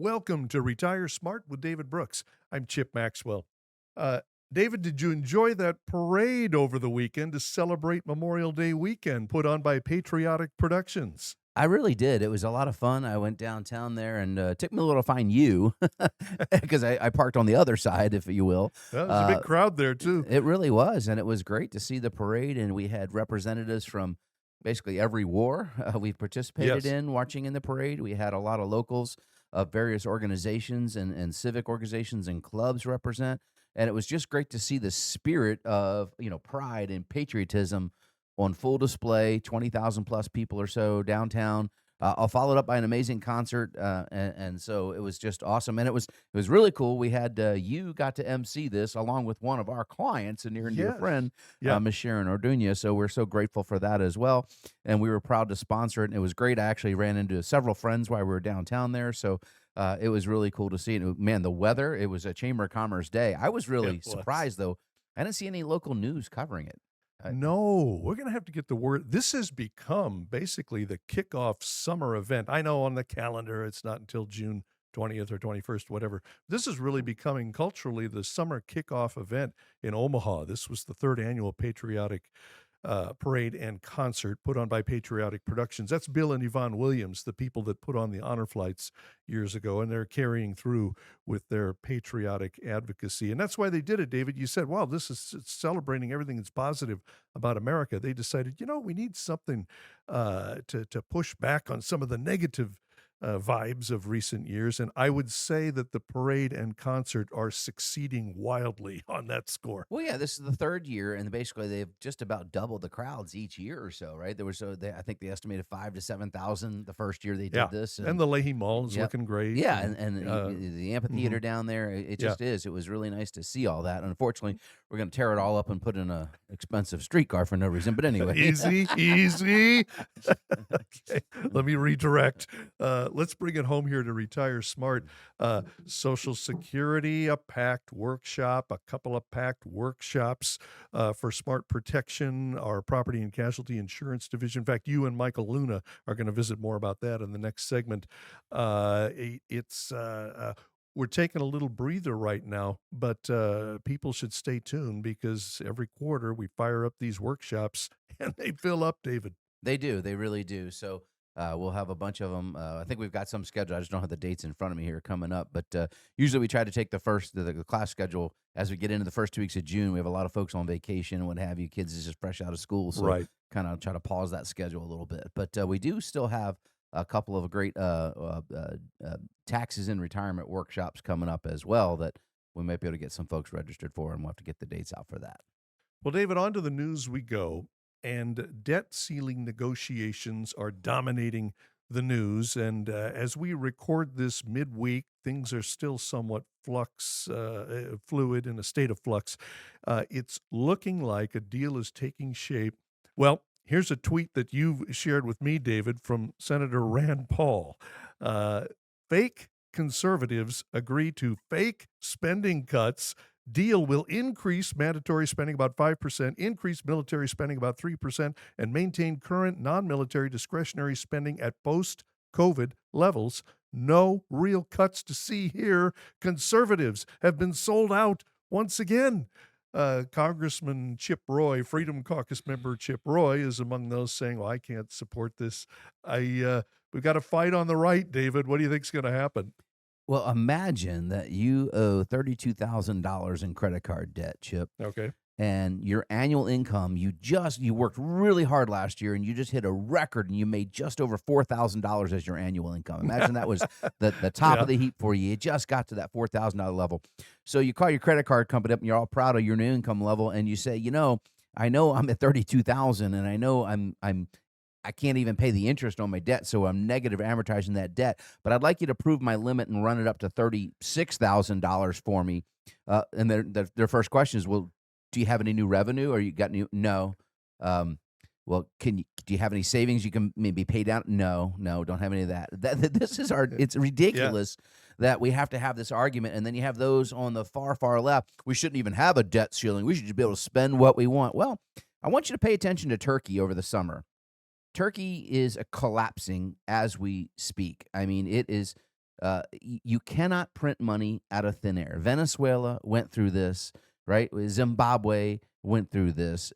Welcome to Retire Smart with David Brooks. I'm Chip Maxwell. Uh, David, did you enjoy that parade over the weekend to celebrate Memorial Day weekend put on by Patriotic Productions? I really did. It was a lot of fun. I went downtown there and it took me a little to find you because I parked on the other side, if you will. Well, there's a Uh, big crowd there, too. it really was. And it was great to see the parade. And we had representatives from basically every war we participated Yes. in watching in the parade. We had a lot of locals of various organizations and civic organizations and clubs represent. And it was just great to see the spirit of, pride and patriotism on full display, 20,000 plus people or so downtown. Followed up by an amazing concert, and so it was just awesome, and it was really cool. We had you got to MC this along with one of our clients, a near and dear Yes. friend, Yeah. Miss Sharon Orduña. So we're so grateful for that as well, and we were proud to sponsor it. And it was great. I actually ran into several friends while we were downtown there, so it was really cool to see. And man, the weather, it was a Chamber of Commerce day. I was It really was. surprised though. I didn't see any local news covering it. No, we're going to have to get the word. This has become basically the kickoff summer event. I know on the calendar it's not until June 20th or 21st, whatever. This is really becoming culturally the summer kickoff event in Omaha. This was the third annual Patriotic parade and concert put on by Patriotic Productions. That's Bill and Yvonne Williams, the people that put on the honor flights years ago, and they're carrying through with their patriotic advocacy. And that's why they did it, David. You said, wow, this is it's celebrating everything that's positive about America. They decided, we need something to push back on some of the negative vibes of recent years. And I would say that the parade and concert are succeeding wildly on that score. Well, yeah, this is the third year, and basically they've just about doubled the crowds each year or so, right? There was I think they estimated 5 to 7,000 the first year they did Yeah. this, And and the Leahy Mall is yeah, looking great. yeah, And the mhm, amphitheater down there, it yeah. just is. It was really nice to see all that. Unfortunately, we're going to tear it all up and put in a expensive streetcar for no reason. But anyway, Easy, easy. Okay, let me redirect. Let's bring it home here to Retire Smart. Social Security, a packed workshop, a couple of packed workshops for smart protection, our property and casualty insurance division. In fact, you and Michael Luna are going to visit more about that in the next segment. It's we're taking a little breather right now, but people should stay tuned because every quarter we fire up these workshops and they fill up, David. they do. They really do. So we'll have a bunch of them. I think we've got some scheduled. I just don't have the dates in front of me here coming up. But usually we try to take the class schedule as we get into the first 2 weeks of June. We have a lot of folks on vacation and what have you. Kids is just fresh out of school, so Right. kind of try to pause that schedule a little bit. But we do still have a couple of great taxes in retirement workshops coming up as well that we might be able to get some folks registered for, and we'll have to get the dates out for that. Well, David, on to the news we go. And debt ceiling negotiations are dominating the news. And as we record this midweek, things are still somewhat fluid, in a state of flux. It's looking like a deal is taking shape. Well, here's a tweet that you've shared with me, David, from Senator Rand Paul. Uh, Fake conservatives agree to fake spending cuts. Deal will increase mandatory spending about 5%, increase military spending about 3%, and maintain current non military discretionary spending at post COVID levels. No real cuts to see here. Conservatives have been sold out once again. Congressman Chip Roy, Freedom Caucus member Chip Roy, is among those saying, "Well, I can't support this. We've got to fight on the right, David. What do you think's going to happen?" Well, imagine that you owe $32,000 in credit card debt, Chip, Okay. and your annual income, you worked really hard last year and you just hit a record and you made just over $4,000 as your annual income. Imagine that was the top Yeah. of the heap for you. You just got to that $4,000 level. So you call your credit card company up and you're all proud of your new income level and you say, I know I'm at 32,000 and I know I can't even pay the interest on my debt, so I'm negative amortizing that debt. But I'd like you to prove my limit and run it up to $36,000 for me. And their first question is, well, do you have any new revenue or you got new? No. Um, well, do you have any savings you can maybe pay down? No, no, don't have any of that. This is it's Yeah. ridiculous that we have to have this argument. And then you have those on the far, far left. We shouldn't even have a debt ceiling. We should just be able to spend what we want. Well, I want you to pay attention to Turkey over the summer. Turkey is collapsing as we speak. I mean, it is. You cannot print money out of thin air. Venezuela went through this, right? Zimbabwe went through this.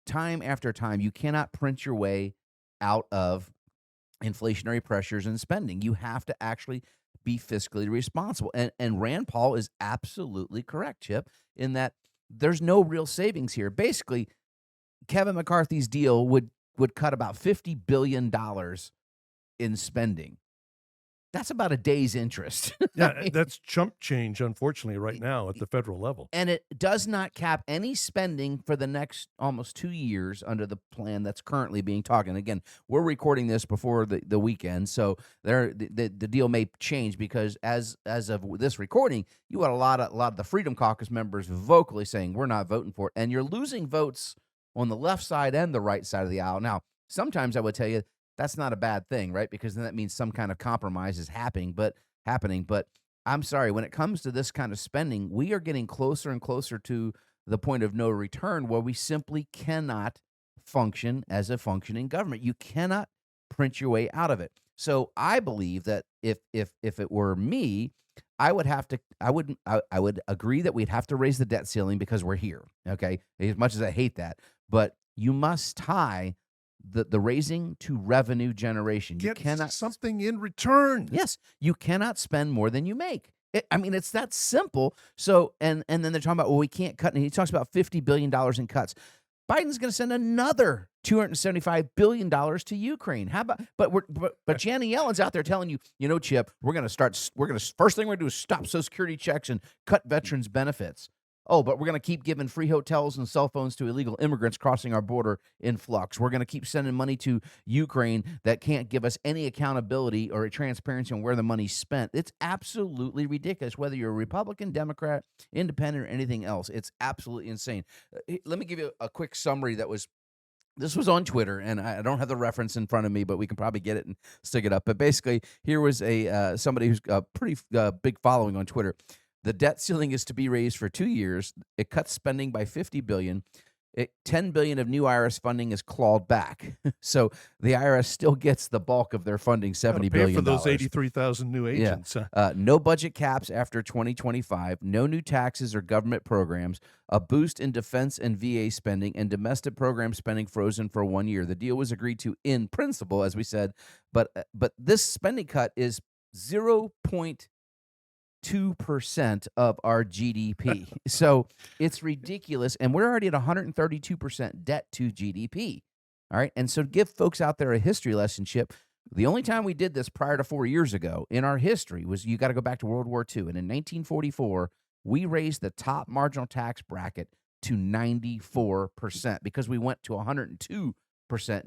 Time after time, you cannot print your way out of inflationary pressures and spending. You have to actually be fiscally responsible. And Rand Paul is absolutely correct, Chip, in that there's no real savings here. Basically, Kevin McCarthy's deal would cut about $50 billion in spending. That's about a day's interest. Yeah, that's chump change, unfortunately, right now at the federal level. And it does not cap any spending for the next almost 2 years under the plan that's currently being talked. And again, we're recording this before the weekend, so the deal may change because as of this recording, you got a lot of the Freedom Caucus members vocally saying we're not voting for it, and you're losing votes on the left side and the right side of the aisle. Now, sometimes I would tell you that's not a bad thing, right? Because then that means some kind of compromise is happening. But I'm sorry, when it comes to this kind of spending, we are getting closer and closer to the point of no return where we simply cannot function as a functioning government. You cannot print your way out of it. So I believe that if it were me, I would agree that we'd have to raise the debt ceiling because we're here. Okay. As much as I hate that. But you must tie the raising to revenue generation. You Get cannot something in return. Yes, you cannot spend more than you make. I mean, it's that simple. So, and then they're talking about, well, we can't cut. And he talks about $50 billion in cuts. Biden's going to send another $275 billion to Ukraine. How about? But Janet Yellen's out there telling you, Chip, we're going to first thing we're going to do is stop Social Security checks and cut veterans benefits. Oh, but we're going to keep giving free hotels and cell phones to illegal immigrants crossing our border in flux. We're going to keep sending money to Ukraine that can't give us any accountability or transparency on where the money's spent. It's absolutely ridiculous, whether you're a Republican, Democrat, Independent, or anything else. It's absolutely insane. Let me give you a quick summary this was on Twitter, and I don't have the reference in front of me, but we can probably get it and stick it up. But basically, here was somebody who's a pretty big following on Twitter. The debt ceiling is to be raised for 2 years. It cuts spending by $50 billion. $10 billion of new IRS funding is clawed back. So the IRS still gets the bulk of their funding, $70 billion. For those 83,000 new agents. No budget caps after 2025. No new taxes or government programs. A boost in defense and VA spending, and domestic program spending frozen for 1 year. The deal was agreed to in principle, as we said, but this spending cut is 0.2% of our GDP. So it's ridiculous. And we're already at 132% debt to GDP. All right. And so to give folks out there a history lesson, Chip, the only time we did this prior to 4 years ago in our history was you got to go back to World War II. And in 1944, we raised the top marginal tax bracket to 94% because we went to 102%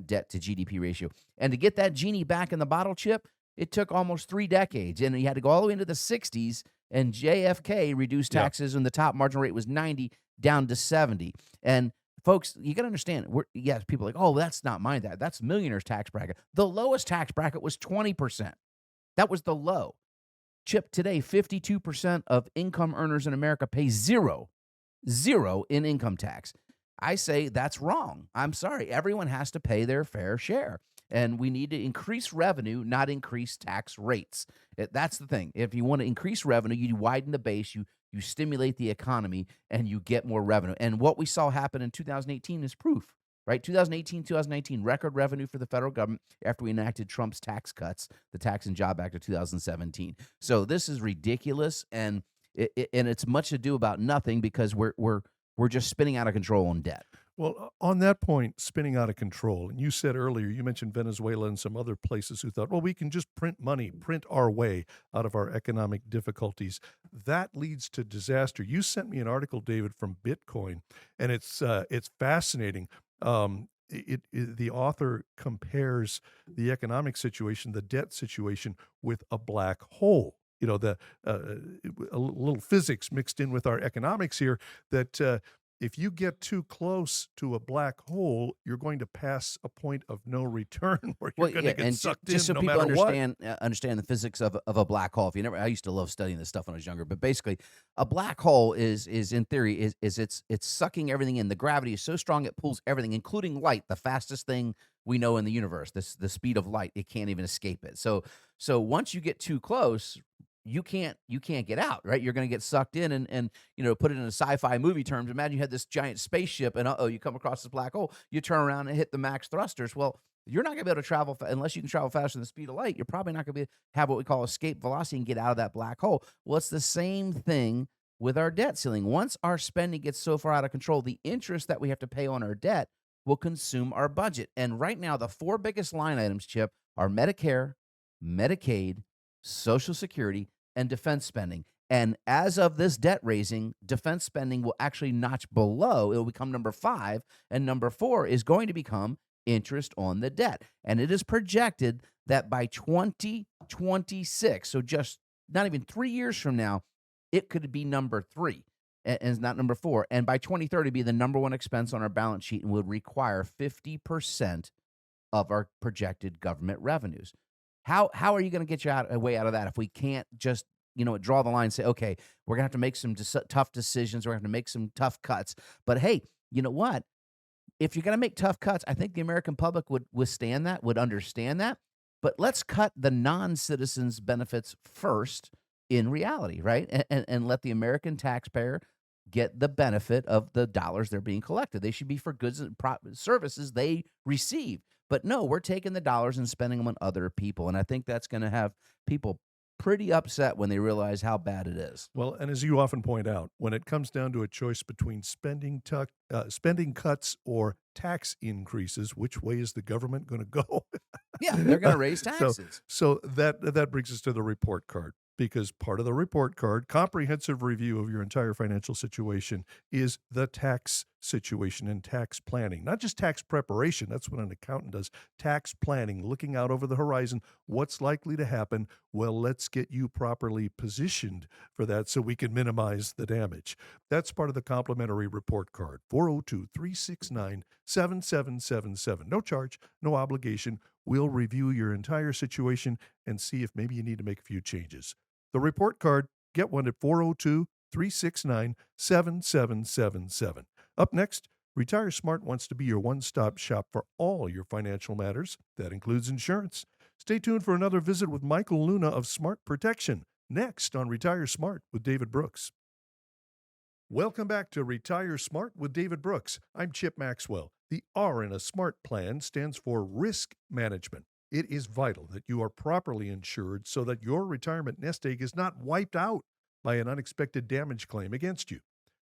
debt to GDP ratio. And to get that genie back in the bottle, Chip, it took almost 3 decades, and you had to go all the way into the 60s, and JFK reduced taxes, and the top marginal rate was 90 down to 70. And folks, you got to understand, people are like, oh, that's not mine. That's millionaire's tax bracket. The lowest tax bracket was 20%. That was the low. Chip, today, 52% of income earners in America pay zero in income tax. I say that's wrong. I'm sorry. Everyone has to pay their fair share. And we need to increase revenue, not increase tax rates. That's the thing. If you want to increase revenue, you widen the base, you stimulate the economy, and you get more revenue. And what we saw happen in 2018 is proof, right? 2019, record revenue for the federal government after we enacted Trump's tax cuts, the Tax and Job Act of 2017. So this is ridiculous, and it's much ado about nothing because we're just spinning out of control on debt. Well, on that point, spinning out of control, and you said earlier, you mentioned Venezuela and some other places who thought, well, we can just print money, print our way out of our economic difficulties. That leads to disaster. You sent me an article, David, from Bitcoin, and it's fascinating. The author compares the economic situation, the debt situation, with a black hole. A little physics mixed in with our economics here, that if you get too close to a black hole, you're going to pass a point of no return where you're going to get sucked in so no people matter what. understand the physics of a black hole. I used to love studying this stuff when I was younger, but basically a black hole is in theory it's sucking everything in. The gravity is so strong it pulls everything, including light, the fastest thing we know in the universe. This the speed of light, it can't even escape it. So once you get too close, you can't get out, right? You're going to get sucked in and put it in a sci-fi movie terms. Imagine you had this giant spaceship and you come across this black hole. You turn around and hit the max thrusters. Well, you're not going to be able to travel unless you can travel faster than the speed of light. You're probably not going to have what we call escape velocity and get out of that black hole. Well, it's the same thing with our debt ceiling. Once our spending gets so far out of control, the interest that we have to pay on our debt will consume our budget. And right now, the four biggest line items, Chip, are Medicare, Medicaid, Social Security, and defense spending. And as of this debt raising, defense spending will actually notch below. It will become number 5, and number 4 is going to become interest on the debt. And it is projected that by 2026, so just not even 3 years from now, it could be number 3 and it's not number 4. And by 2030, be the number 1 expense on our balance sheet and would require 50% of our projected government revenues. How are you going to get a way out of that if we can't just draw the line and say, okay, we're gonna have to make some tough decisions, we're gonna have to make some tough cuts. But hey, you know what? If you're gonna make tough cuts, I think the American public would withstand that, would understand that. But let's cut the non-citizens' benefits first in reality, right? And let the American taxpayer get the benefit of the dollars they're being collected. They should be for goods and services they receive. But no, we're taking the dollars and spending them on other people. And I think that's going to have people pretty upset when they realize how bad it is. Well, and as you often point out, when it comes down to a choice between spending cuts or tax increases, which way is the government going to go? Yeah, they're going to raise so, taxes. so that brings us to the report card, because part of the report card, comprehensive review of your entire financial situation, is the tax situation and tax planning. Not just tax preparation, that's what an accountant does. Tax planning, looking out over the horizon, what's likely to happen. Well, let's get you properly positioned for that so we can minimize the damage. That's part of the complimentary report card. 402-369-7777. No charge, no obligation. We'll review your entire situation and see if maybe you need to make a few changes. The report card, get one at 402-369-7777. Up next, Retire Smart wants to be your one-stop shop for all your financial matters. That includes insurance. Stay tuned for another visit with Michael Luna of Smart Protection, next on Retire Smart with David Brooks. Welcome back to Retire Smart with David Brooks. I'm Chip Maxwell. The R in a SMART plan stands for risk management. It is vital that you are properly insured so that your retirement nest egg is not wiped out by an unexpected damage claim against you.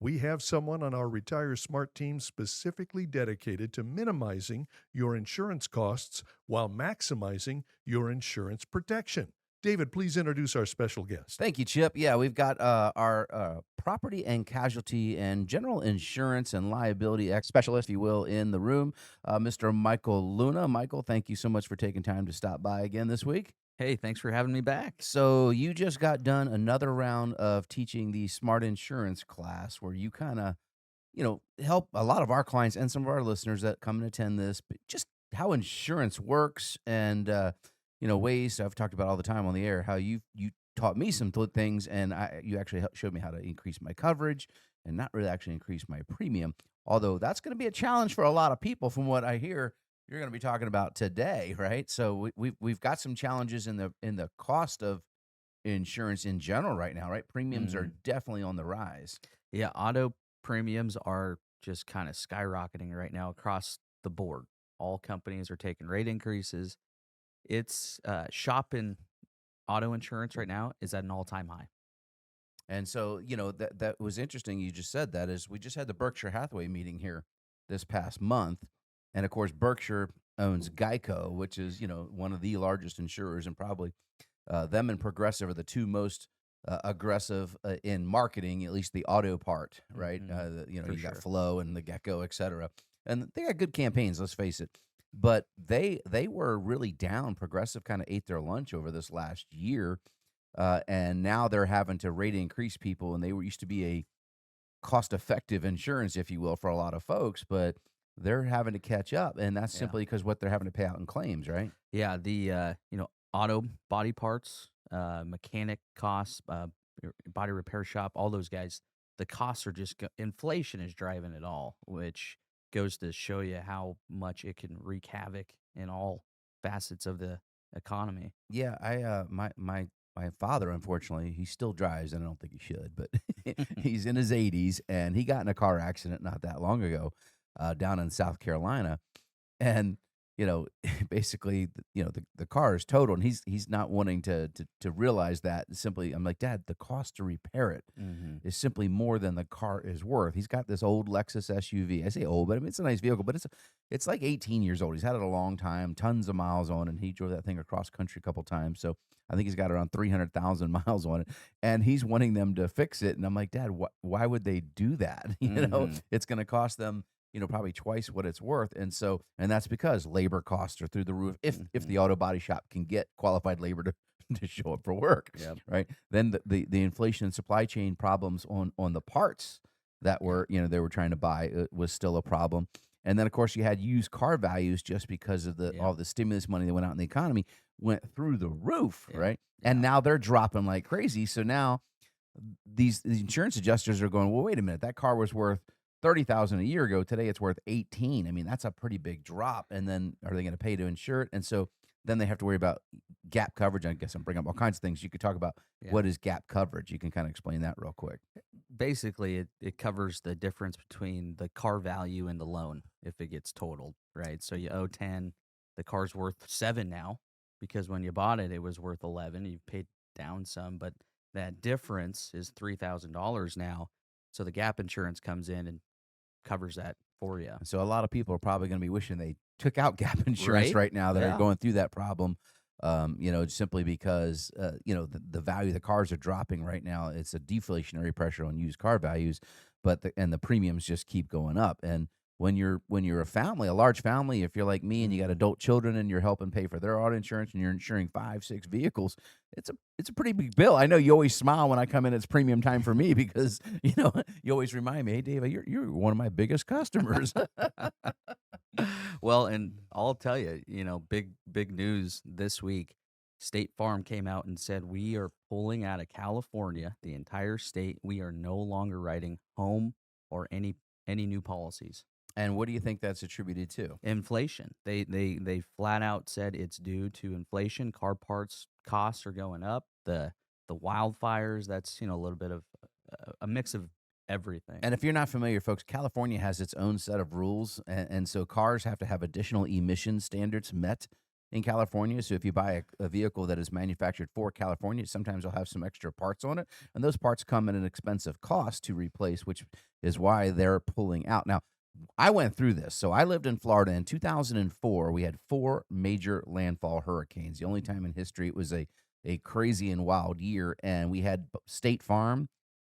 We have someone on our Retire Smart team specifically dedicated to minimizing your insurance costs while maximizing your insurance protection. David, please introduce our special guest. Thank you, Chip. Yeah, we've got our property and casualty and general insurance and liability specialist, if you will, in the room, Mr. Michael Luna. Michael, thank you so much for taking time to stop by again this week. Hey, thanks for having me back. So you just got done another round of teaching the smart insurance class where you kind of, help a lot of our clients and some of our listeners that come and attend this, but just how insurance works and, ways I've talked about all the time on the air, how you taught me some things and you actually showed me how to increase my coverage and not really actually increase my premium. Although that's going to be a challenge for a lot of people from what I hear you're going to be talking about today, right? So we've got some challenges in the cost of insurance in general right now, right? Premiums are definitely on the rise. Yeah, auto premiums are just kind of skyrocketing right now across the board. All companies are taking rate increases. It's shopping auto insurance right now is at an all-time high. And so, that was interesting. You just said that is we just had the Berkshire Hathaway meeting here this past month. And of course, Berkshire owns Geico, which is, one of the largest insurers, and probably them and Progressive are the two most aggressive in marketing, at least the auto part, right? You got Flo and the Gecko, et cetera. And they got good campaigns, let's face it. But they were really down. Progressive kind of ate their lunch over this last year. And now they're having to rate increase people. And they used to be a cost-effective insurance, if you will, for a lot of folks. But they're having to catch up, and that's simply because what they're having to pay out in claims, right? Yeah, the auto body parts, mechanic costs, body repair shop, all those guys, the costs are just inflation is driving it all, which goes to show you how much it can wreak havoc in all facets of the economy. Yeah, my father, unfortunately, he still drives, and I don't think he should, but he's in his 80s, and he got in a car accident not that long ago, down in South Carolina, and, you know, basically, the car is totaled, and he's not wanting to realize that. Simply, I'm like, "Dad, the cost to repair it Mhm. is simply more than the car is worth." He's got this old Lexus SUV. I say old, but I mean, it's a nice vehicle, but it's like 18 years old. He's had it a long time, tons of miles on, and he drove that thing across country a couple times. So I think he's got around 300,000 miles on it, and he's wanting them to fix it. And I'm like, Dad, why would they do that? Mhm. It's going to cost them, probably twice what it's worth. And that's because labor costs are through the roof. If Mhm. the auto body shop can get qualified labor to to show up for work, Yep. right? Then the inflation and supply chain problems on the parts that Yep. were they were trying to buy was still a problem. And then of course you had used car values just because of the Yep. all the stimulus money that went out in the economy went through the roof, Yep. right? And Yeah. now they're dropping like crazy. So now these insurance adjusters are going, well, wait a minute, that car was worth 30,000 a year ago. Today it's worth 18. I mean, that's a pretty big drop. And then are they going to pay to insure it? And so then they have to worry about gap coverage. I guess I'm bringing up all kinds of things. You could talk about Yeah. what is gap coverage. You can kind of explain that real quick. Basically, it covers the difference between the car value and the loan if it gets totaled, right? So you owe 10, the car's worth 7 now because when you bought it, it was worth 11. You paid down some, but that difference is $3,000 now. So the gap insurance comes in and covers that for you. And so a lot of people are probably going to be wishing they took out gap insurance Right? right now that are Yeah. going through that problem. Simply because the value of the cars are dropping right now. It's a deflationary pressure on used car values, but the premiums just keep going up. And when you're a family, a large family, if you're like me and you got Mhm. adult children and you're helping pay for their auto insurance and you're insuring 5, 6 vehicles, it's a pretty big bill. I know you always smile when I come in. It's premium time for me because you always remind me, hey Dave, you're one of my biggest customers. Well, and I'll tell you, big news this week. State Farm came out and said we are pulling out of California, the entire state. We are no longer writing home or any new policies. And what do you think that's attributed to? Inflation. They flat out said it's due to inflation. Car parts costs are going up. The wildfires. That's a little bit of a mix of everything. And if you're not familiar, folks, California has its own set of rules, and so cars have to have additional emission standards met in California. So if you buy a vehicle that is manufactured for California, sometimes they'll have some extra parts on it, and those parts come at an expensive cost to replace, which is why they're pulling out. Now, I went through this. So I lived in Florida in 2004. We had 4 major landfall hurricanes. The only time in history it was a crazy and wild year, and we had State Farm,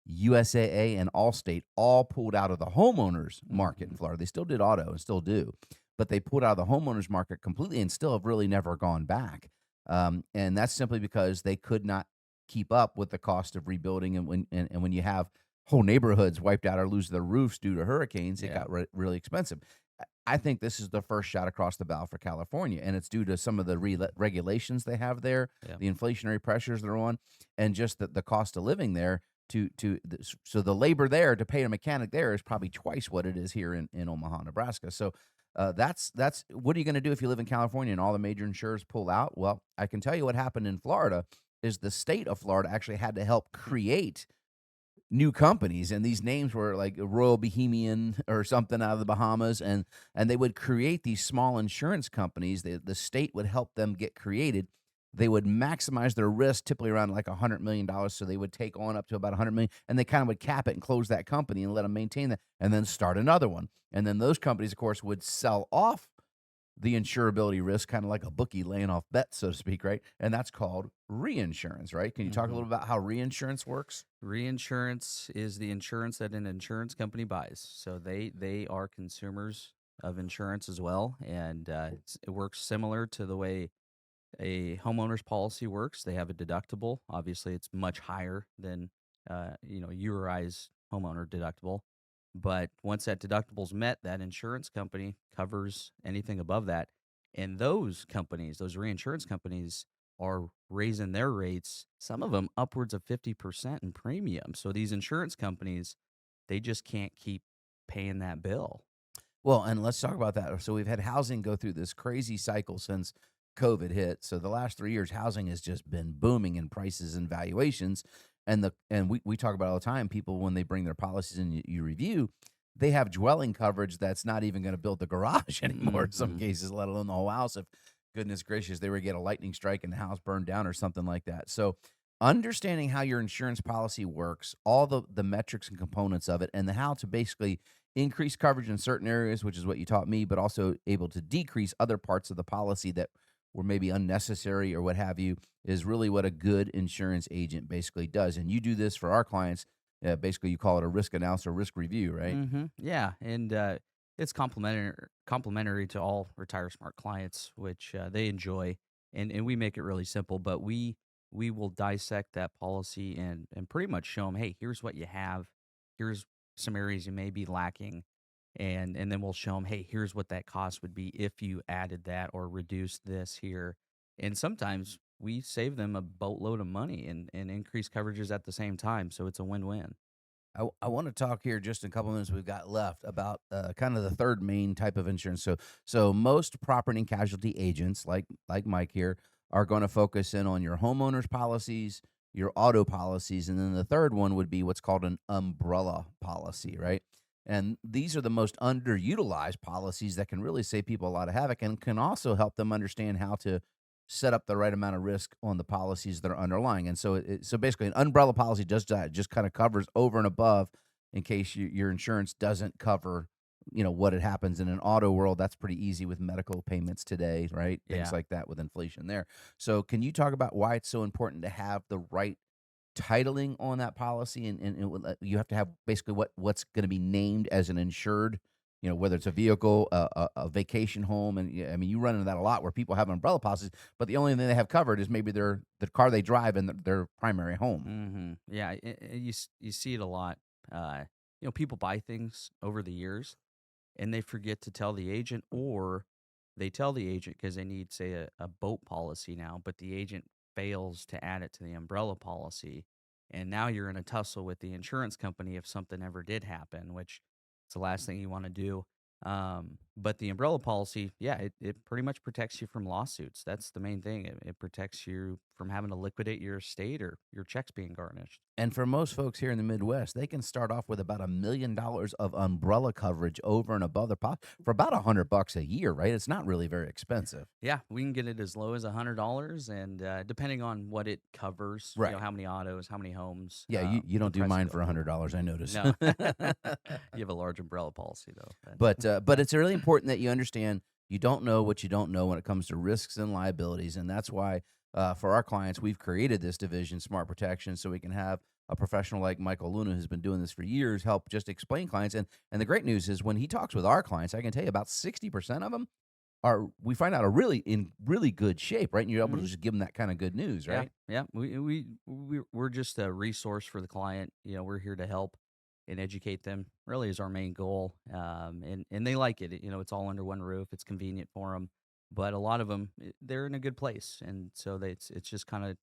USAA, and Allstate all pulled out of the homeowners market in Mhm. Florida. They still did auto and still do, but they pulled out of the homeowners market completely and still have really never gone back. And that's simply because they could not keep up with the cost of rebuilding. And when you have whole neighborhoods wiped out or lose their roofs due to hurricanes, it Yeah. got really expensive. I think this is the first shot across the bow for California, and it's due to some of the regulations they have there, Yeah. the inflationary pressures they're on, and just the cost of living there. So the labor there to pay a mechanic there is probably twice what it is here in Omaha, Nebraska. So that's what are you going to do if you live in California and all the major insurers pull out? Well, I can tell you what happened in Florida is the state of Florida actually had to help create new companies, and these names were like Royal Bohemian or something out of the Bahamas, and they would create these small insurance companies. The state would help them get created. They would maximize their risk, typically around like $100 million. So they would take on up to about 100 million, and they kind of would cap it and close that company and let them maintain that, and then start another one. And then those companies, of course, would sell off the insurability risk, kind of like a bookie laying off bets, so to speak, right? And that's called reinsurance, right? Can you talk a Mhm. little about how reinsurance works? Reinsurance is the insurance that an insurance company buys. So they are consumers of insurance as well, and it works similar to the way a homeowner's policy works. They have a deductible. Obviously, it's much higher than URI's homeowner deductible. But once that deductible's met, that insurance company covers anything above that. And those companies, those reinsurance companies, are raising their rates, some of them upwards of 50% in premium. So these insurance companies, they just can't keep paying that bill. Well, and let's talk about that. So we've had housing go through this crazy cycle since COVID hit. So the last 3 years, housing has just been booming in prices and valuations. And we talk about all the time. People when they bring their policies and you review, they have dwelling coverage that's not even going to build the garage anymore in some Mhm. cases, let alone the whole house. If goodness gracious, they were to get a lightning strike and the house burned down or something like that. So understanding how your insurance policy works, all the metrics and components of it, and the how to basically increase coverage in certain areas, which is what you taught me, but also able to decrease other parts of the policy that were maybe unnecessary or what have you, is really what a good insurance agent basically does. And you do this for our clients. Basically, you call it a risk analysis or risk review, right? Yeah, and it's complimentary to all Retire Smart clients, which they enjoy, and we make it really simple. But we will dissect that policy and pretty much show them, hey, here's what you have, here's some areas you may be lacking, and then we'll show them, hey, here's what that cost would be if you added that or reduced this here, and sometimes we save them a boatload of money and increase coverages at the same time, so it's a win-win. I want to talk here just in a couple minutes we've got left about kind of the third main type of insurance. So most property and casualty agents like Mike here are going to focus in on your homeowners policies, your auto policies, and then the third one would be what's called an umbrella policy, right? And these are the most underutilized policies that can really save people a lot of havoc and can also help them understand how to set up the right amount of risk on the policies that are underlying. And so basically, an umbrella policy does that. It just kind of covers over and above in case your insurance doesn't cover, what it happens in an auto world. That's pretty easy with medical payments today, right? Things Yeah. like that with inflation there. So, can you talk about why it's so important to have the right titling on that policy, and you have to have basically what's going to be named as an insured, whether it's a vehicle, a vacation home, and yeah, I mean you run into that a lot where people have umbrella policies, but the only thing they have covered is maybe the car they drive and their primary home. Yeah, you see it a lot. People buy things over the years and they forget to tell the agent, or they tell the agent because they need, say, a boat policy now, but the agent fails to add it to the umbrella policy. And now you're in a tussle with the insurance company if something ever did happen, which is the last thing you want to do. But the umbrella policy, yeah, it pretty much protects you from lawsuits. That's the main thing. It protects you from having to liquidate your estate or your checks being garnished. And for most folks here in the Midwest, they can start off with about $1 million of umbrella coverage over and above their pot for about $100 a year, right? It's not really very expensive. Yeah, we can get it as low as $100, and depending on what it covers, Right. how many autos, how many homes, Yeah, you the don't do price will mine go for up. $100, I notice. No, you have a large umbrella policy though. But it's really important that you understand you don't know what you don't know when it comes to risks and liabilities, and that's why for our clients we've created this division, Smart Protection, so we can have a professional like Michael Luna, who's been doing this for years, help just explain clients. And the great news is when he talks with our clients, I can tell you about 60% of them are we find out are really in really good shape, right? And you're able to Mhm. just give them that kind of good news, Yeah, right? yeah. We're just a resource for the client. We're here to help and educate them. Really, is our main goal. And they like it. It's all under one roof. It's convenient for them. But a lot of them, they're in a good place, and so it's just kind of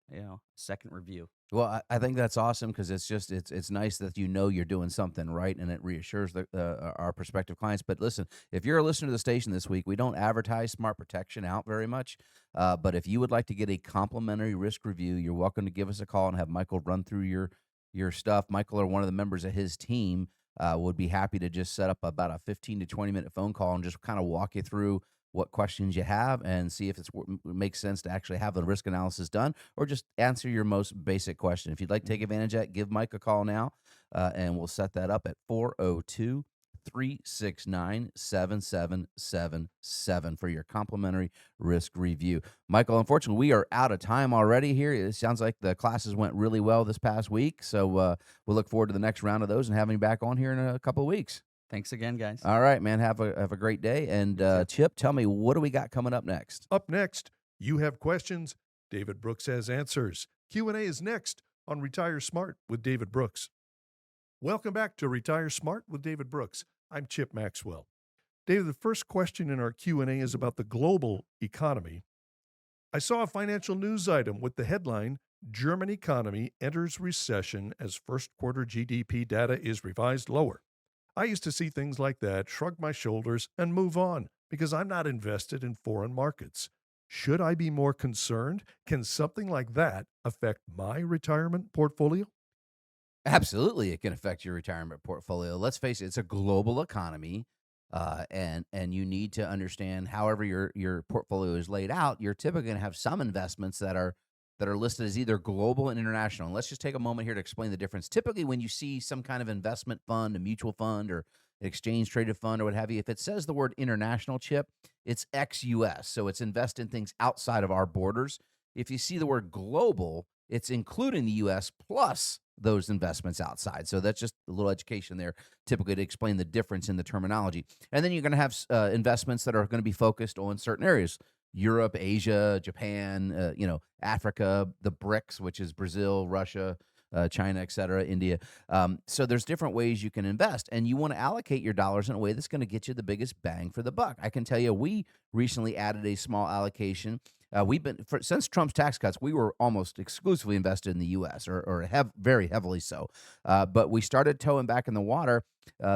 second review. Well, I think that's awesome because it's nice that you're doing something right, and it reassures our prospective clients. But listen, if you're a listener to the station this week, we don't advertise Smart Protection out very much. But if you would like to get a complimentary risk review, you're welcome to give us a call and have Michael run through your stuff. Michael or one of the members of his team would be happy to just set up about a 15 to 20-minute phone call and just kind of walk you through what questions you have and see if makes sense to actually have the risk analysis done or just answer your most basic question. If you'd like to take advantage of that, give Mike a call now, and we'll set that up at 402-369-7777 for your complimentary risk review. Michael, unfortunately, we are out of time already here. It sounds like the classes went really well this past week, so we'll look forward to the next round of those and having you back on here in a couple of weeks. Thanks again, guys. All right, man. Have a great day. And You too. Chip, tell me, what do we got coming up next? Up next, you have questions. David Brooks has answers. Q&A is next on Retire Smart with David Brooks. Welcome back to Retire Smart with David Brooks. I'm Chip Maxwell. David, the first question in our Q&A is about the global economy. I saw a financial news item with the headline, German economy enters recession as first quarter GDP data is revised lower. I used to see things like that, shrug my shoulders, and move on because I'm not invested in foreign markets. Should I be more concerned? Can something like that affect my retirement portfolio? Absolutely, it can affect your retirement portfolio. Let's face it; it's a global economy, and you need to understand. However, your portfolio is laid out, you're typically going to have some investments that are listed as either global and international. And let's just take a moment here to explain the difference. Typically, when you see some kind of investment fund, a mutual fund, or an exchange traded fund, or what have you, if it says the word international, Chip, it's ex-US, so it's invest in things outside of our borders. If you see the word global, it's including the US plus those investments outside. So that's just a little education there, typically to explain the difference in the terminology. And then you're going to have investments that are going to be focused on certain areas. Europe, Asia, Japan, Africa, the BRICS, which is Brazil, Russia, China, et cetera, India. So there's different ways you can invest, and you want to allocate your dollars in a way that's going to get you the biggest bang for the buck. I can tell you, we recently added a small allocation. We've been since Trump's tax cuts, we were almost exclusively invested in the U.S. or have very heavily so. But we started towing back in the water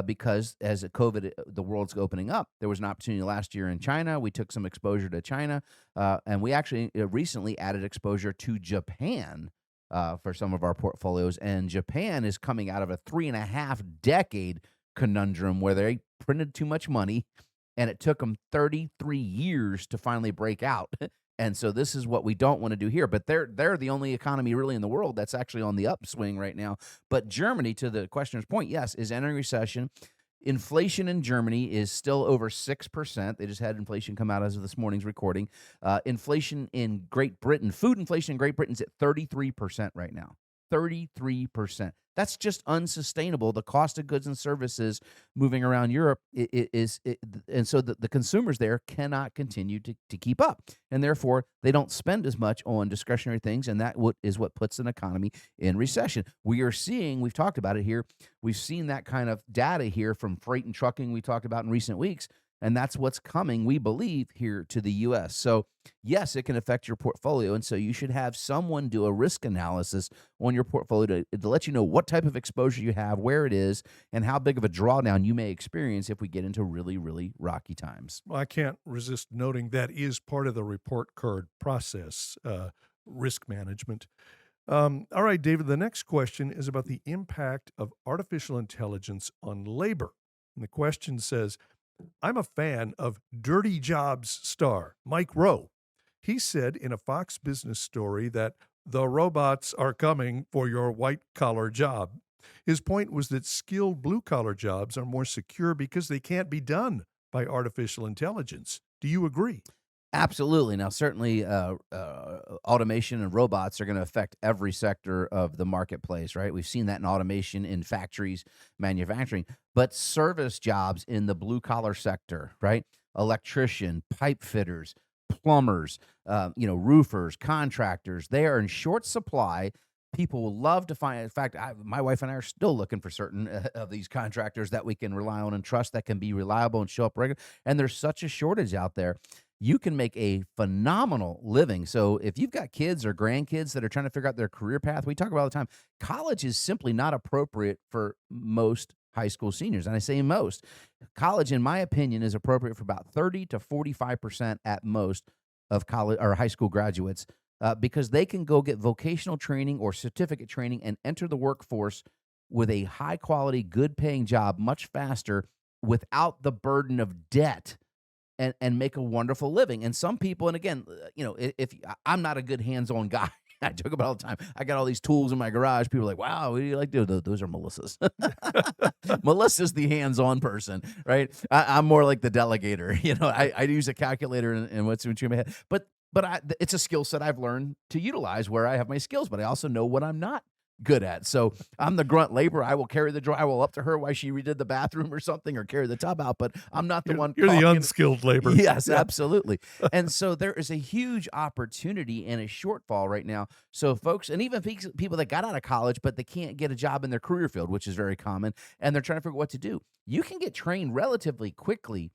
because as COVID, the world's opening up, there was an opportunity last year in China. We took some exposure to China, and we actually recently added exposure to Japan for some of our portfolios. And Japan is coming out of a 3.5 decade conundrum where they printed too much money, and it took them 33 years to finally break out. And so this is what we don't want to do here. But they're the only economy really in the world that's actually on the upswing right now. But Germany, to the questioner's point, yes, is entering recession. Inflation in Germany is still over 6%. They just had inflation come out as of this morning's recording. Inflation in Great Britain, food inflation in Great Britain is at 33% right now. 33%. That's just unsustainable. The cost of goods and services moving around Europe and so the consumers there cannot continue to keep up, and therefore they don't spend as much on discretionary things, and is what puts an economy in recession. We've talked about it here. We've seen that kind of data here from freight and trucking we talked about in recent weeks, and that's what's coming, we believe, here to the U.S. So, yes, it can affect your portfolio, and so you should have someone do a risk analysis on your portfolio to let you know what type of exposure you have, where it is, and how big of a drawdown you may experience if we get into really, really rocky times. Well, I can't resist noting that is part of the report card process, risk management. All right, David, the next question is about the impact of artificial intelligence on labor. And the question says, I'm a fan of Dirty Jobs star Mike Rowe. He said in a Fox Business story that the robots are coming for your white collar job. His point was that skilled blue collar jobs are more secure because they can't be done by artificial intelligence. Do you agree? Absolutely. Now, certainly, automation and robots are going to affect every sector of the marketplace, right? We've seen that in automation in factories, manufacturing, but service jobs in the blue collar sector, right? Electrician, pipe fitters, plumbers, roofers, contractors, they are in short supply. People will love to find. In fact, my wife and I are still looking for certain of these contractors that we can rely on and trust that can be reliable and show up regular. And there's such a shortage out there. You can make a phenomenal living. So if you've got kids or grandkids that are trying to figure out their career path, we talk about all the time. College is simply not appropriate for most high school seniors. And I say most. College, in my opinion, is appropriate for about 30 to 45% at most of college or high school graduates because they can go get vocational training or certificate training and enter the workforce with a high quality, good paying job much faster without the burden of debt and make a wonderful living. And some people, and again, if I'm not a good hands-on guy, I joke about it all the time. I got all these tools in my garage. People are like, wow, what do you like to do? Those are Melissa's. Melissa's the hands-on person, right? I'm more like the delegator. I use a calculator and what's in my head. But it's a skill set I've learned to utilize where I have my skills, but I also know what I'm not good at. So I'm the grunt laborer. I will carry the drawer. I will up to her while she redid the bathroom or something or carry the tub out, but I'm not the one. You're the talking. unskilled labor. Yes, Yeah. absolutely. And so there is a huge opportunity and a shortfall right now. So folks, and even people that got out of college, but they can't get a job in their career field, which is very common, and they're trying to figure out what to do. You can get trained relatively quickly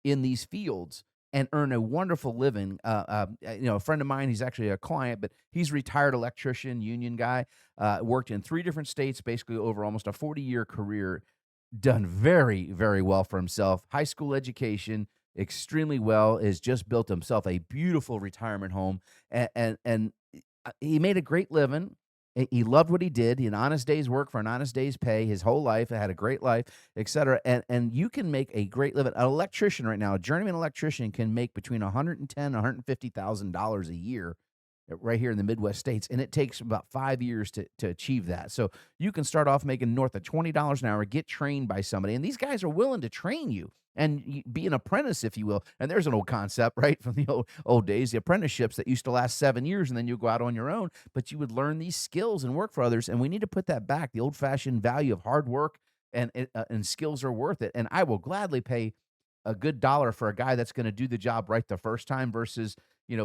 in these fields and earn a wonderful living. A friend of mine, he's actually a client, but he's retired electrician, union guy, worked in 3 different states, basically over almost a 40-year career. done very, very well for himself. High school education, extremely well, has just built himself a beautiful retirement home, and he made a great living. He loved what he did. He had an honest day's work for an honest day's pay his whole life. Had a great life, etc. And you can make a great living. An electrician right now, a journeyman electrician, can make between 110 and $150,000 a year right here in the Midwest states, and it takes about 5 years to achieve that. So you can start off making north of $20 an hour, get trained by somebody, and these guys are willing to train you and be an apprentice, if you will. And there's an old concept, right, from the old days, the apprenticeships that used to last 7 years, and then you go out on your own. But you would learn these skills and work for others, and we need to put that back. The old-fashioned value of hard work and skills are worth it. And I will gladly pay a good dollar for a guy that's going to do the job right the first time versus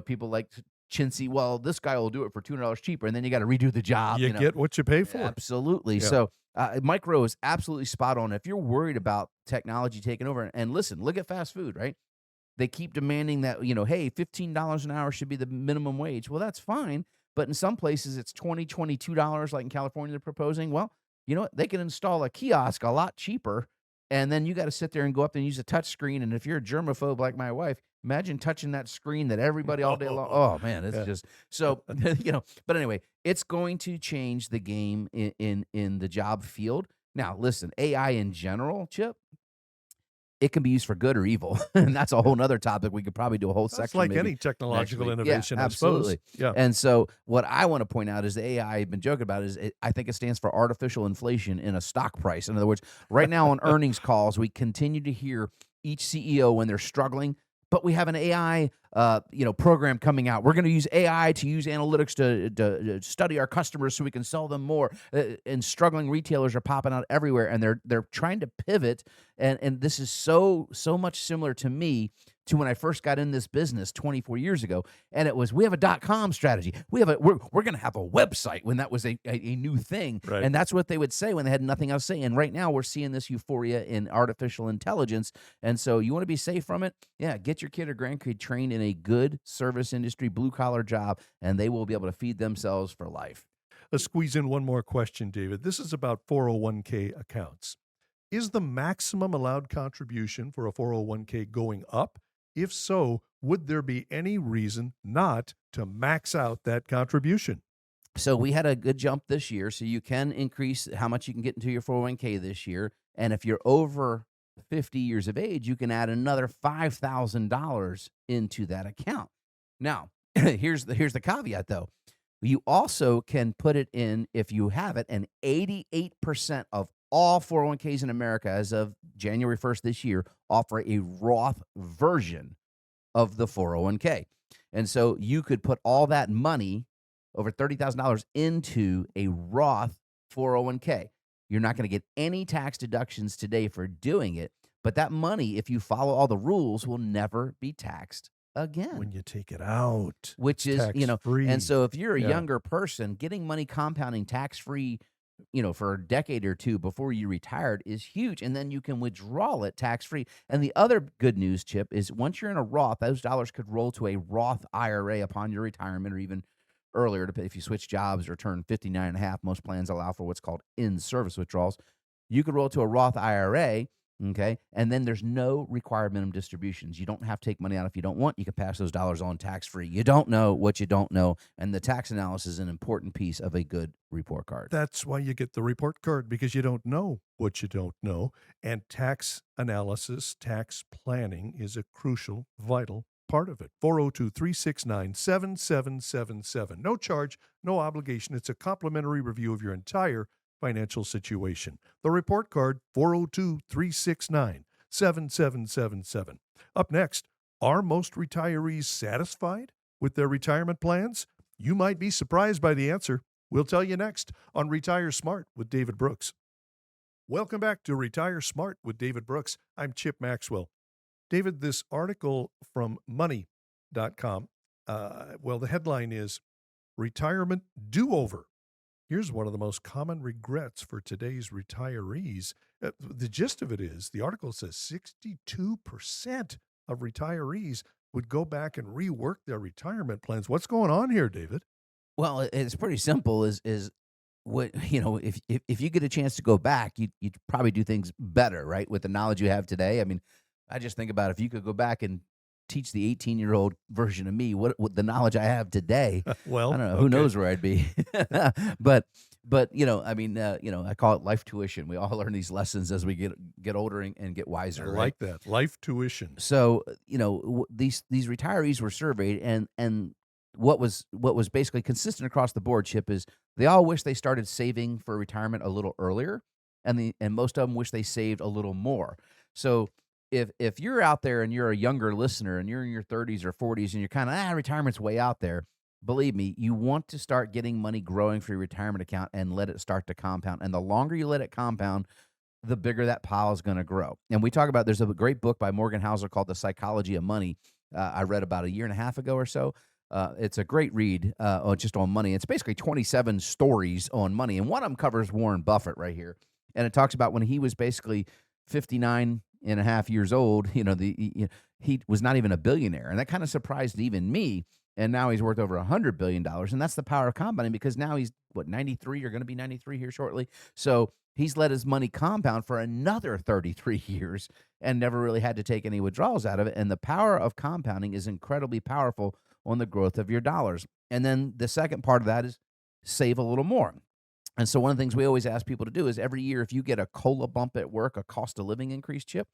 people like chintzy. Well, this guy will do it for $200 cheaper, and then you got to redo the job. You get what you pay for. Absolutely. Yeah. So Mike Rowe is absolutely spot on. If you're worried about technology taking over, and listen, look at fast food, right? They keep demanding that, hey, $15 an hour should be the minimum wage. Well, that's fine. But in some places, it's $20, $22, like in California, they're proposing. Well, you know what? They can install a kiosk a lot cheaper. And then you got to sit there and go up and use a touch screen. And if you're a germaphobe like my wife, imagine touching that screen that everybody all day long. Oh, man, it's Yeah. just so, But anyway, it's going to change the game in the job field. Now, listen, AI in general, Chip, it can be used for good or evil. And that's a whole nother topic. We could probably do a whole That's section. like maybe any technological next week. innovation, Yeah, I suppose. absolutely. Yeah. And so, what I want to point out is the AI I've been joking about is I think it stands for artificial inflation in a stock price. In other words, right now on earnings calls, we continue to hear each CEO when they're struggling, but we have an AI, program coming out. We're going to use AI to use analytics to study our customers so we can sell them more. And struggling retailers are popping out everywhere, and they're trying to pivot. And this is so much similar to me to when I first got in this business 24 years ago. And it was, we have a .com strategy. We're going to have a website when that was a new thing. Right. And that's what they would say when they had nothing else to say. And right now we're seeing this euphoria in artificial intelligence. And so you want to be safe from it? Yeah, get your kid or grandkid trained in a good service industry, blue collar job, and they will be able to feed themselves for life. Let's squeeze in one more question, David. This is about 401k accounts. Is the maximum allowed contribution for a 401k going up? If so, would there be any reason not to max out that contribution? So we had a good jump this year. So you can increase how much you can get into your 401k this year. And if you're over 50 years of age, you can add another $5,000 into that account. Now, here's the caveat though. You also can put it in, if you have it, and 88% of all 401ks in America as of January 1st this year offer a Roth version of the 401k. And so you could put all that money, over $30,000, into a Roth 401k. You're not going to get any tax deductions today for doing it, but that money, if you follow all the rules, will never be taxed again. When you take it out, Which is, tax-free. and so if you're a Yeah. younger person, getting money compounding tax-free, for a decade or two before you retired is huge. And then you can withdraw it tax-free. And the other good news, Chip, is once you're in a Roth, those dollars could roll to a Roth IRA upon your retirement, or even earlier if you switch jobs or turn 59 and a half. Most plans allow for what's called in-service withdrawals. You could roll to a Roth IRA. Okay. And then there's no required minimum distributions. You don't have to take money out if you don't want. You can pass those dollars on tax free. You don't know what you don't know. And the tax analysis is an important piece of a good report card. That's why you get the report card, because you don't know what you don't know. And tax analysis, tax planning is a crucial, vital part of it. 402-369-7777. No charge, no obligation. It's a complimentary review of your entire financial situation. The report card, 402-369-7777. Up next, are most retirees satisfied with their retirement plans? You might be surprised by the answer. We'll tell you next on Retire Smart with David Brooks. Welcome back to Retire Smart with David Brooks. I'm Chip Maxwell. David, this article from money.com, the headline is Retirement Do-Over. Here's one of the most common regrets for today's retirees. The gist of it is, the article says 62% of retirees would go back and rework their retirement plans. What's going on here, David? Well, it's pretty simple. Is what if you get a chance to go back, you'd probably do things better, right? With the knowledge you have today. I mean, I just think about if you could go back and teach the 18-year-old version of me what the knowledge I have today, I Well, don't know, who okay. knows where I'd be. but I mean, I call it life tuition. We all learn these lessons as we get older and get I wiser, right? like that. Life tuition. So, these retirees were surveyed, and what was basically consistent across the board, Chip, is they all wish they started saving for retirement a little earlier, and most of them wish they saved a little more. So, if you're out there and you're a younger listener and you're in your 30s or 40s and you're kind of retirement's way out there, believe me, you want to start getting money growing for your retirement account and let it start to compound. And the longer you let it compound, the bigger that pile is going to grow. And we talk about there's a great book by Morgan Housel called The Psychology of Money. I read about a year and a half ago or so. It's a great read just on money. It's basically 27 stories on money. And one of them covers Warren Buffett right here. And it talks about when he was basically 59 and a half years old, he was not even a billionaire. And that kind of surprised even me. And now he's worth over $100 billion. And that's the power of compounding because now he's, 93? You're going to be 93 here shortly. So he's let his money compound for another 33 years and never really had to take any withdrawals out of it. And the power of compounding is incredibly powerful on the growth of your dollars. And then the second part of that is save a little more. And so one of the things we always ask people to do is every year, if you get a COLA bump at work, a cost of living increase, Chip,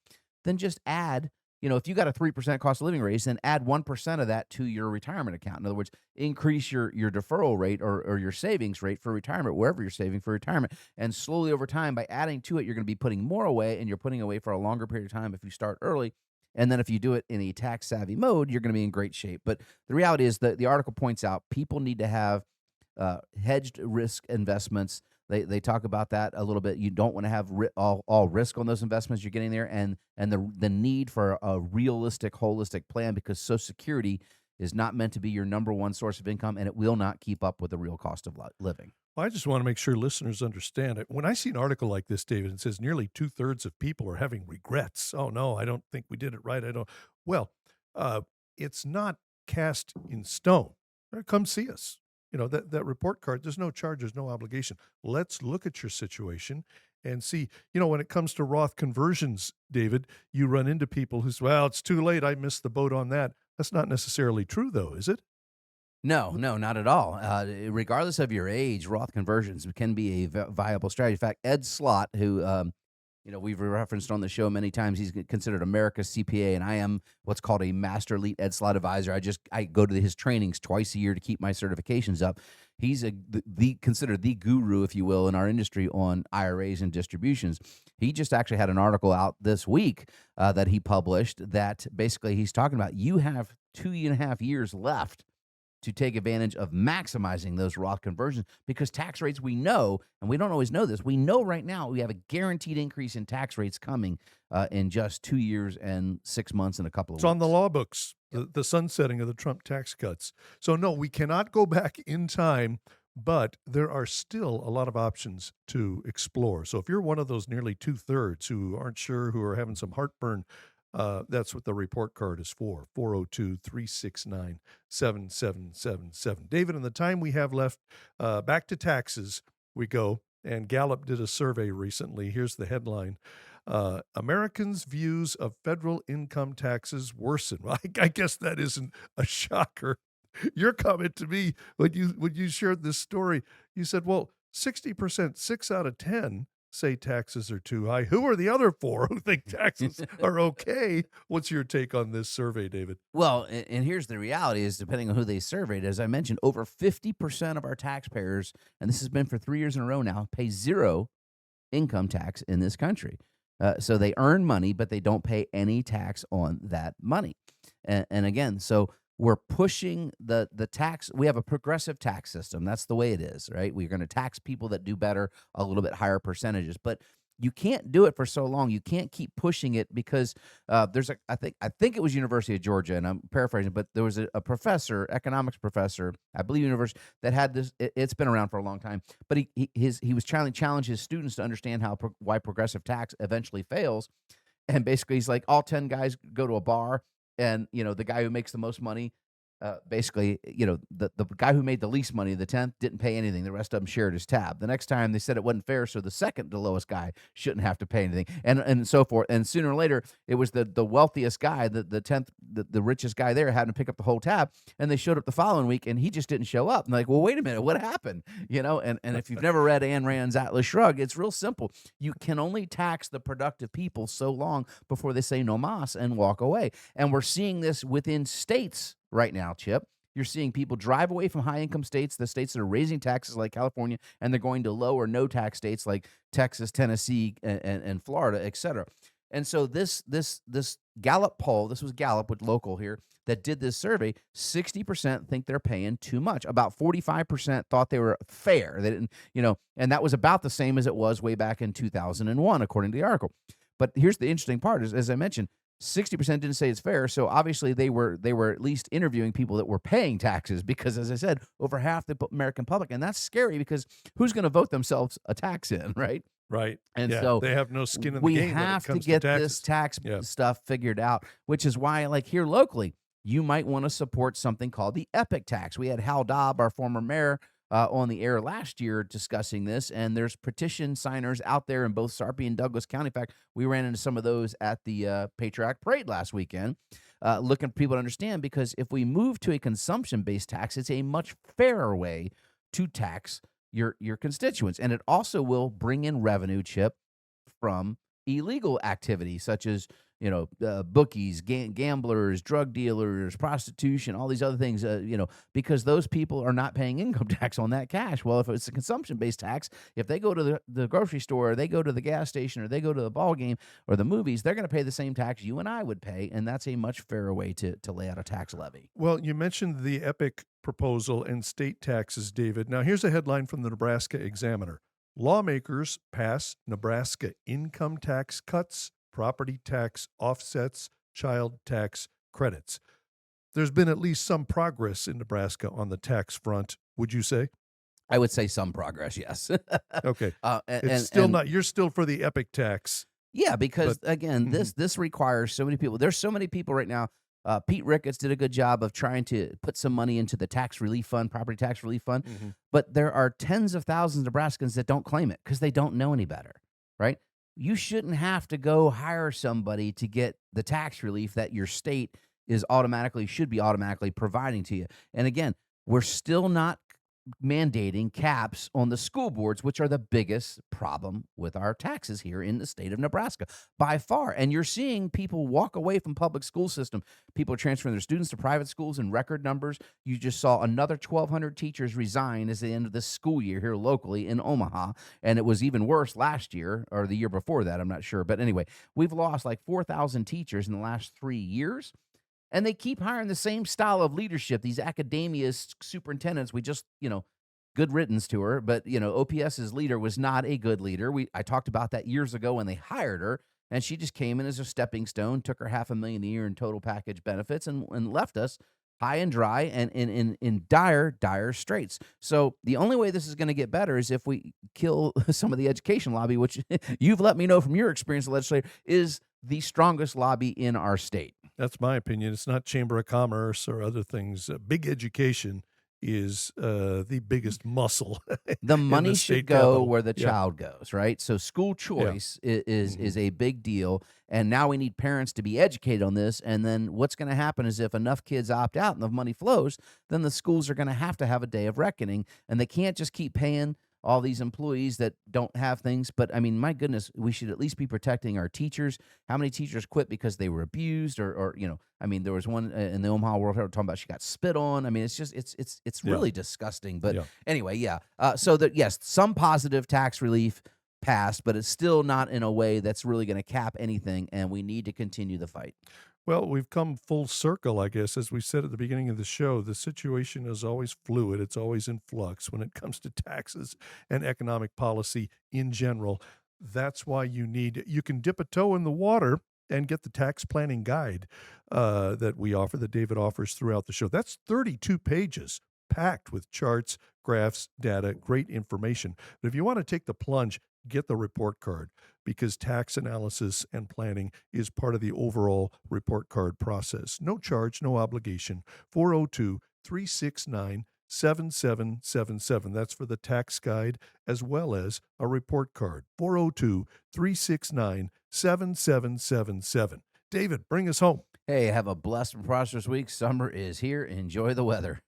then just add, if you got a 3% cost of living raise, then add 1% of that to your retirement account. In other words, increase your deferral rate or your savings rate for retirement, wherever you're saving for retirement. And slowly over time, by adding to it, you're going to be putting more away, and you're putting away for a longer period of time if you start early. And then if you do it in a tax savvy mode, you're going to be in great shape. But the reality is that the article points out people need to have hedged risk investments. They talk about that a little bit. You don't want to have all risk on those investments you're getting there, and the need for a realistic, holistic plan because Social Security is not meant to be your number one source of income, and it will not keep up with the real cost of living. Well, I just want to make sure listeners understand it. When I see an article like this, David, it says nearly 2/3 of people are having regrets. Oh no, I don't think we did it right. I don't. Well, uh, it's not cast in stone. Come see us. That report card. There's no charges, no obligation. Let's look at your situation and see. When it comes to Roth conversions, David, you run into people who say, "Well, it's too late. I missed the boat on that." That's not necessarily true, though, is it? No, no, not at all. Regardless of your age, Roth conversions can be a viable strategy. In fact, Ed Slott, who we've referenced on the show many times, he's considered America's CPA, and I am what's called a Master Elite Ed Slott advisor. I go to his trainings twice a year to keep my certifications up. He's considered the guru, if you will, in our industry on IRAs and distributions. He just actually had an article out this week that he published that basically he's talking about you have 2.5 years left to take advantage of maximizing those Roth conversions because tax rates we know, and we don't always know this, we know right now we have a guaranteed increase in tax rates coming in just 2 years and 6 months and a couple of It's on the weeks. law books, the sunsetting of the Trump tax cuts. So, no, we cannot go back in time, but there are still a lot of options to explore. So, if you're one of those nearly 2/3 who aren't sure, who are having some heartburn, that's what the report card is for 402-369-7777. David, in the time we have left, back to taxes we go. And Gallup did a survey recently. Here's the headline. Americans' views of federal income taxes worsen. Well, I guess that isn't a shocker. Your comment to me when you shared this story, you said, "Well, 60%, 6 out of 10 say taxes are too high. Who are the other four who think taxes are okay?" What's your take on this survey, David? Well, and here's the reality is depending on who they surveyed, as I mentioned, over 50% of our taxpayers, and this has been for 3 years in a row now, pay zero income tax in this country. So they earn money, but they don't pay any tax on that money. And again, so we're pushing the tax. We have a progressive tax system. That's the way it is, right? We're going to tax people that do better a little bit higher percentages, but you can't do it for so long. You can't keep pushing it because I think it was University of Georgia, and I'm paraphrasing, but there was a professor, economics professor, I believe university, that had this. It's been around for a long time, but he was trying to challenge his students to understand why progressive tax eventually fails, and basically he's like, all 10 guys go to a bar, and the guy who makes the most money basically, the guy who made the least money, the 10th, didn't pay anything. The rest of them shared his tab. The next time they said it wasn't fair, so the second to lowest guy shouldn't have to pay anything, and so forth. And sooner or later, it was the wealthiest guy, the 10th, the richest guy there, having to pick up the whole tab. And they showed up the following week, and he just didn't show up. And like, well, wait a minute, what happened? And if you've never read Ayn Rand's Atlas Shrugged, it's real simple. You can only tax the productive people so long before they say no mas and walk away. And we're seeing this within states right now, Chip. You're seeing people drive away from high income states, the states that are raising taxes like California, and they're going to low or no tax states like Texas, Tennessee, and Florida, et cetera. And so this Gallup poll, this was Gallup with local here, that did this survey. 60% think they're paying too much. About 45% thought they were fair. They didn't, and that was about the same as it was way back in 2001, according to the article. But here's the interesting part: is, as I mentioned, 60% didn't say it's fair. So obviously they were at least interviewing people that were paying taxes, because, as I said, over half the American public, and that's scary because who's going to vote themselves a tax in, right? Right. And Yeah, so they have no skin in the we game when it have to comes get taxes. this tax Yeah. stuff figured out, which is why, like here locally, you might want to support something called the Epic tax. We had Hal Dobb, our former mayor, on the air last year discussing this, and there's petition signers out there in both Sarpy and Douglas County. In fact, we ran into some of those at the Patriarch Parade last weekend, looking for people to understand, because if we move to a consumption-based tax, it's a much fairer way to tax your constituents, and it also will bring in revenue, Chip, from illegal activity such as bookies, gamblers, drug dealers, prostitution, all these other things, because those people are not paying income tax on that cash. Well, if it's a consumption-based tax, if they go to the grocery store, or they go to the gas station, or they go to the ball game or the movies, they're going to pay the same tax you and I would pay, and that's a much fairer way to lay out a tax levy. Well, you mentioned the EPIC proposal and state taxes, David. Now, here's a headline from the Nebraska Examiner. Lawmakers pass Nebraska income tax cuts, property tax offsets, child tax credits. There's been at least some progress in Nebraska on the tax front, would you say? I would say some progress, yes. Okay. And, It's and, still and not, you're still for the EPIC tax. Yeah, because But again, this requires so many people. There's so many people right now. Pete Ricketts did a good job of trying to put some money into the tax relief fund, property tax relief fund, but there are tens of thousands of Nebraskans that don't claim it because they don't know any better, right? You shouldn't have to go hire somebody to get the tax relief that your state should be automatically providing to you. And again, we're still not mandating caps on the school boards, which are the biggest problem with our taxes here in the state of Nebraska by far. And you're seeing people walk away from public school system. People are transferring their students to private schools in record numbers. You just saw another 1,200 teachers resign as the end of this school year here locally in Omaha. And it was even worse last year or the year before that. I'm not sure. But anyway, we've lost like 4,000 teachers in the last 3 years. And they keep hiring the same style of leadership, these academia superintendents. We just, good riddance to her. But, OPS's leader was not a good leader. I talked about that years ago when they hired her, and she just came in as a stepping stone, took her $500,000 a year in total package benefits, and left us high and dry and in dire straits. So the only way this is going to get better is if we kill some of the education lobby, which you've let me know from your experience, legislator, is the strongest lobby in our state. That's my opinion. It's not Chamber of Commerce or other things. Big education is the biggest muscle. The in money the should state go capital. where the Yeah. child goes, right? So school choice is a big deal, and now we need parents to be educated on this. And then what's going to happen is if enough kids opt out and the money flows, then the schools are going to have a day of reckoning, and they can't just keep paying all these employees that don't have things. But I mean, my goodness, we should at least be protecting our teachers. How many teachers quit because they were abused or I mean, there was one in the Omaha World Herald talking about she got spit on. I mean, it's just, it's Yeah. really disgusting. But Yeah. anyway, yeah. So that, yes, some positive tax relief passed, but it's still not in a way that's really going to cap anything. And we need to continue the fight. Well, we've come full circle, I guess. As we said at the beginning of the show, the situation is always fluid. It's always in flux when it comes to taxes and economic policy in general. That's why you can dip a toe in the water and get the tax planning guide that we offer, that David offers throughout the show. That's 32 pages packed with charts, graphs, data, great information. But if you want to take the plunge, get the report card because tax analysis and planning is part of the overall report card process. No charge, no obligation. 402 369 7777. That's for the tax guide as well as a report card. 402 369 7777. David, bring us home. Hey, have a blessed and prosperous week. Summer is here. Enjoy the weather.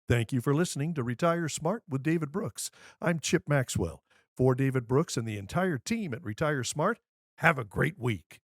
Thank you for listening to Retire Smart with David Brooks. I'm Chip Maxwell. For David Brooks and the entire team at Retire Smart, have a great week.